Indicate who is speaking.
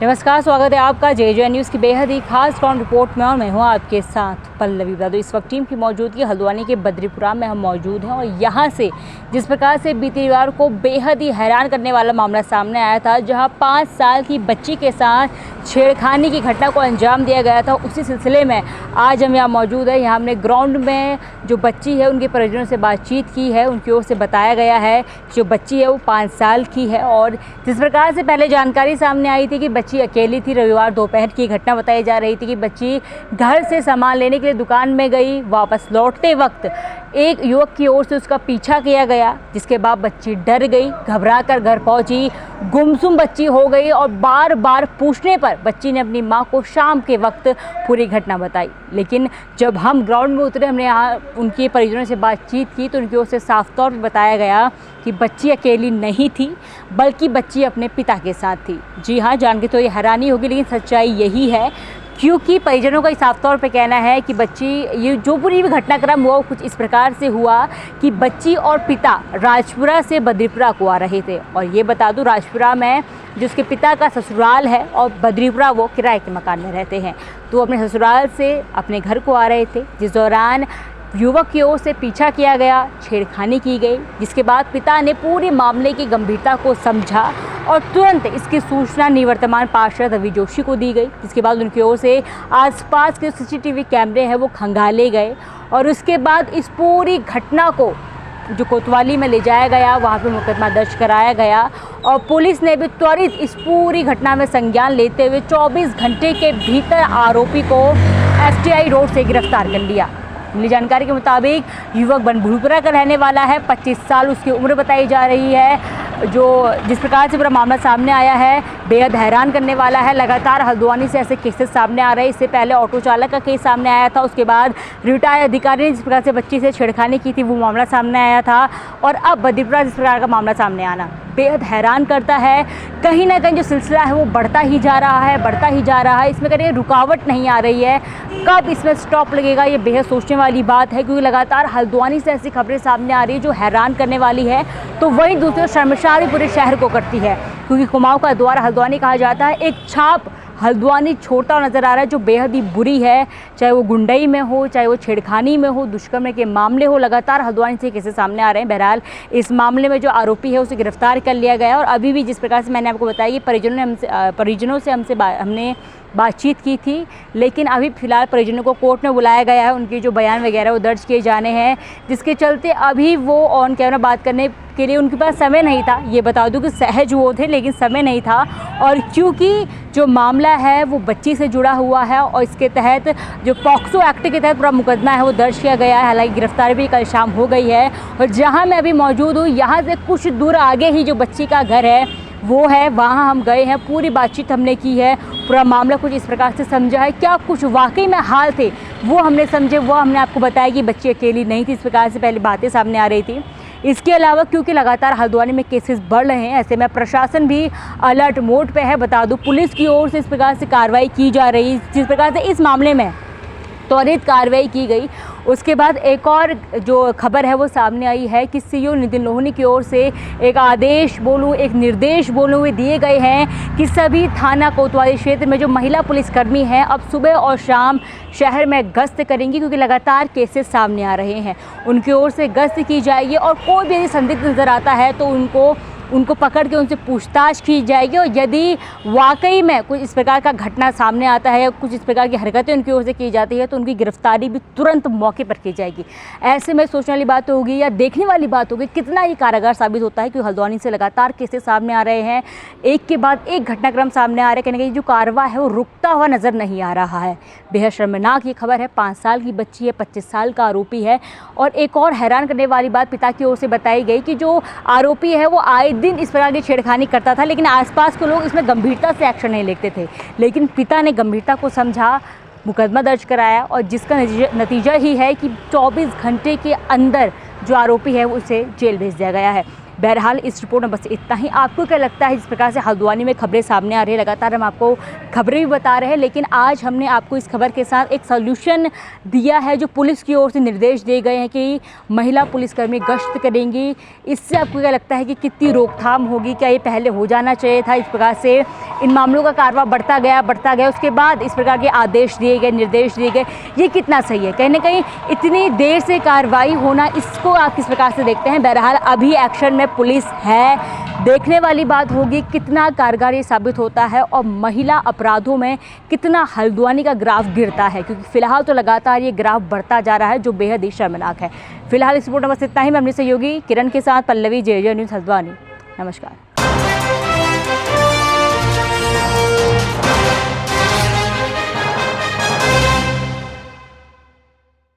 Speaker 1: नमस्कार, स्वागत है आपका जे न्यूज़ की बेहद ही खास ग्राउंड रिपोर्ट में और मैं हूं आपके साथ पल्लवी। बता दो इस वक्त टीम की मौजूदगी हल्द्वानी के बद्रीपुरा में हम मौजूद हैं और यहां से जिस प्रकार से बीती रविवार को बेहद ही हैरान करने वाला मामला सामने आया था, जहां 5 साल की बच्ची के साथ छेड़खानी की घटना को अंजाम दिया गया था, उसी सिलसिले में आज हम यहाँ मौजूद है। यहाँ हमने ग्राउंड में जो बच्ची है उनके परिजनों से बातचीत की है। उनकी ओर से बताया गया है जो बच्ची है वो 5 साल की है और जिस प्रकार से पहले जानकारी सामने आई थी कि बच्ची अकेली थी। रविवार दोपहर की घटना बताई जा रही थी कि बच्ची घर से सामान लेने के लिए दुकान में गई, वापस लौटते वक्त एक युवक की ओर से उसका पीछा किया गया, जिसके बाद बच्ची डर गई, घबरा कर घर पहुंची, गुमसुम बच्ची हो गई और बार बार पूछने पर बच्ची ने अपनी मां को शाम के वक्त पूरी घटना बताई। लेकिन जब हम ग्राउंड में उतरे, हमने यहाँ उनके परिजनों से बातचीत की तो उनकी ओर से साफ तौर पर बताया गया कि बच्ची अकेली नहीं थी, बल्कि बच्ची अपने पिता के साथ थी। जी हाँ, जान के तो ये हैरानी होगी, लेकिन सच्चाई यही है, क्योंकि परिजनों का साफ तौर पे कहना है कि बच्ची ये जो पूरी भी घटनाक्रम हुआ कुछ इस प्रकार से हुआ कि बच्ची और पिता राजपुरा से बद्रीपुरा को आ रहे थे। और ये बता दूं, राजपुरा में जिसके पिता का ससुराल है और बद्रीपुरा वो किराए के मकान में रहते हैं, तो अपने ससुराल से अपने घर को आ रहे थे। जिस दौरान युवक की ओर से पीछा किया गया, छेड़खानी की गई, जिसके बाद पिता ने पूरे मामले की गंभीरता को समझा और तुरंत इसकी सूचना निवर्तमान पार्षद रवि जोशी को दी गई। जिसके बाद उनकी ओर से आसपास के सीसीटीवी कैमरे हैं वो खंगाले गए और उसके बाद इस पूरी घटना को जो कोतवाली में ले जाया गया, वहाँ पे मुकदमा दर्ज कराया गया और पुलिस ने भी त्वरित इस पूरी घटना में संज्ञान लेते हुए 24 घंटे के भीतर आरोपी को FTI रोड से गिरफ्तार कर लिया। मिली जानकारी के मुताबिक युवक बद्रीपुरा का रहने वाला है, 25 साल उसकी उम्र बताई जा रही है। जो जिस प्रकार से पूरा मामला सामने आया है बेहद हैरान करने वाला है। लगातार हल्द्वानी से ऐसे केसेस सामने आ रहे हैं। इससे पहले ऑटो चालक का केस सामने आया था, उसके बाद रिटायर्ड अधिकारी ने जिस प्रकार से बच्ची से छेड़खानी की थी वो मामला सामने आया था और अब बद्रीपुरा जिस प्रकार का मामला सामने आना बेहद हैरान करता है। कहीं ना कहीं जो सिलसिला है वो बढ़ता ही जा रहा है, इसमें कहीं रुकावट नहीं आ रही है। कब इसमें स्टॉप लगेगा ये बेहद सोचने वाली बात है, क्योंकि लगातार हल्द्वानी से ऐसी खबरें सामने आ रही है जो हैरान करने वाली है, तो वही दूसरे शर्मसार भी पूरे शहर को करती है। क्योंकि कुमाऊं का द्वार हल्द्वानी कहा जाता है, एक छाप हल्द्वानी छोड़ता नज़र आ रहा है जो बेहद ही बुरी है, चाहे वो गुंडई में हो, चाहे वो छेड़खानी में हो, दुष्कर्म के मामले हो। लगातार हल्द्वानी से केसेस सामने आ रहे हैं। बहरहाल इस मामले में जो आरोपी है उसे गिरफ्तार कर लिया गया और अभी भी जिस प्रकार से मैंने आपको बताया कि परिजनों से हमने बातचीत की थी, लेकिन अभी फ़िलहाल परिजनों को कोर्ट में बुलाया गया है। उनके जो बयान वगैरह वो दर्ज किए जाने हैं, जिसके चलते अभी वो ऑन कैमरा बात करने के लिए उनके पास समय नहीं था। ये बता दूं कि सहज वो थे, लेकिन समय नहीं था। और क्योंकि जो मामला है वो बच्ची से जुड़ा हुआ है और इसके तहत जो पॉक्सो एक्ट के तहत पूरा मुकदमा है वो दर्ज किया गया है। हालांकि गिरफ्तारी भी कल शाम हो गई है और जहाँ मैं अभी मौजूद हूँ यहाँ से कुछ दूर आगे ही जो बच्ची का घर है वो है, वहाँ हम गए हैं, पूरी बातचीत हमने की है, पूरा मामला कुछ इस प्रकार से समझा है, क्या कुछ वाकई में हाल थे वो हमने समझे, वो हमने आपको बताया कि बच्ची अकेली नहीं थी। इस प्रकार से पहले बातें सामने आ रही थी। इसके अलावा क्योंकि लगातार हल्द्वानी में केसेस बढ़ रहे हैं, ऐसे में प्रशासन भी अलर्ट मोड पे है। बता दूं पुलिस की ओर से इस प्रकार से कार्रवाई की जा रही है, जिस प्रकार से इस मामले में त्वरित कार्रवाई की गई। उसके बाद एक और जो खबर है वो सामने आई है कि सीओ नितिन लोहनी की ओर से एक आदेश बोलूँ, एक निर्देश बोलूँ, वे दिए गए हैं कि सभी थाना कोतवाली क्षेत्र में जो महिला पुलिसकर्मी हैं अब सुबह और शाम शहर में गश्त करेंगी, क्योंकि लगातार केसेस सामने आ रहे हैं। उनकी ओर से गश्त की जाएगी और कोई भी यदि संदिग्ध नज़र आता है तो उनको पकड़ के उनसे पूछताछ की जाएगी और यदि वाकई में कुछ इस प्रकार का घटना सामने आता है या कुछ इस प्रकार की हरकतें उनकी ओर से की जाती है तो उनकी गिरफ्तारी भी तुरंत मौके पर की जाएगी। ऐसे में सोचने वाली बात होगी या देखने वाली बात होगी कितना ये कारगर साबित होता है, क्योंकि हल्द्वानी से लगातार केसेस सामने आ रहे हैं, एक के बाद एक घटनाक्रम सामने आ रहे हैं। कहीं ना कहीं जो कार्रवाई है वो रुकता हुआ नज़र नहीं आ रहा है। बेहद शर्मनाक ये खबर है। 5 साल की बच्ची है, 25 साल का आरोपी है। और एक और हैरान करने वाली बात पिता की ओर से बताई गई कि जो आरोपी है वो आए दिन इस प्रकार की छेड़खानी करता था, लेकिन आसपास के लोग इसमें गंभीरता से एक्शन नहीं लेते थे। लेकिन पिता ने गंभीरता को समझा, मुकदमा दर्ज कराया और जिसका नतीजा ही है कि 24 घंटे के अंदर जो आरोपी है उसे जेल भेज दिया गया है। बहरहाल इस रिपोर्ट में बस इतना ही। आपको क्या लगता है जिस प्रकार से हल्द्वानी में खबरें सामने आ रही है, लगातार हम आपको खबरें भी बता रहे हैं, लेकिन आज हमने आपको इस खबर के साथ एक सॉल्यूशन दिया है जो पुलिस की ओर से निर्देश दिए गए हैं कि महिला पुलिसकर्मी गश्त करेंगी। इससे आपको क्या लगता है कि कितनी रोकथाम होगी? क्या ये पहले हो जाना चाहिए था? इस प्रकार से इन मामलों का कारवा बढ़ता गया, उसके बाद इस प्रकार के आदेश दिए गए, निर्देश दिए गए, ये कितना सही है? कहीं ना कहीं इतनी देर से कार्रवाई होना, इसको आप किस प्रकार से देखते हैं? बहरहाल अभी एक्शन में पुलिस है, देखने वाली बात होगी कितना कारगर ये साबित होता है और महिला अपराधों में कितना हल्द्वानी का ग्राफ गिरता है, क्योंकि फिलहाल तो लगातार ये ग्राफ बढ़ता जा रहा है जो बेहद ही शर्मनाक है। फिलहाल इस रिपोर्ट में बस इतना ही। मैं अपने सहयोगी किरण के साथ पल्लवी, JJ न्यूज़ हल्द्वानी। नमस्कार।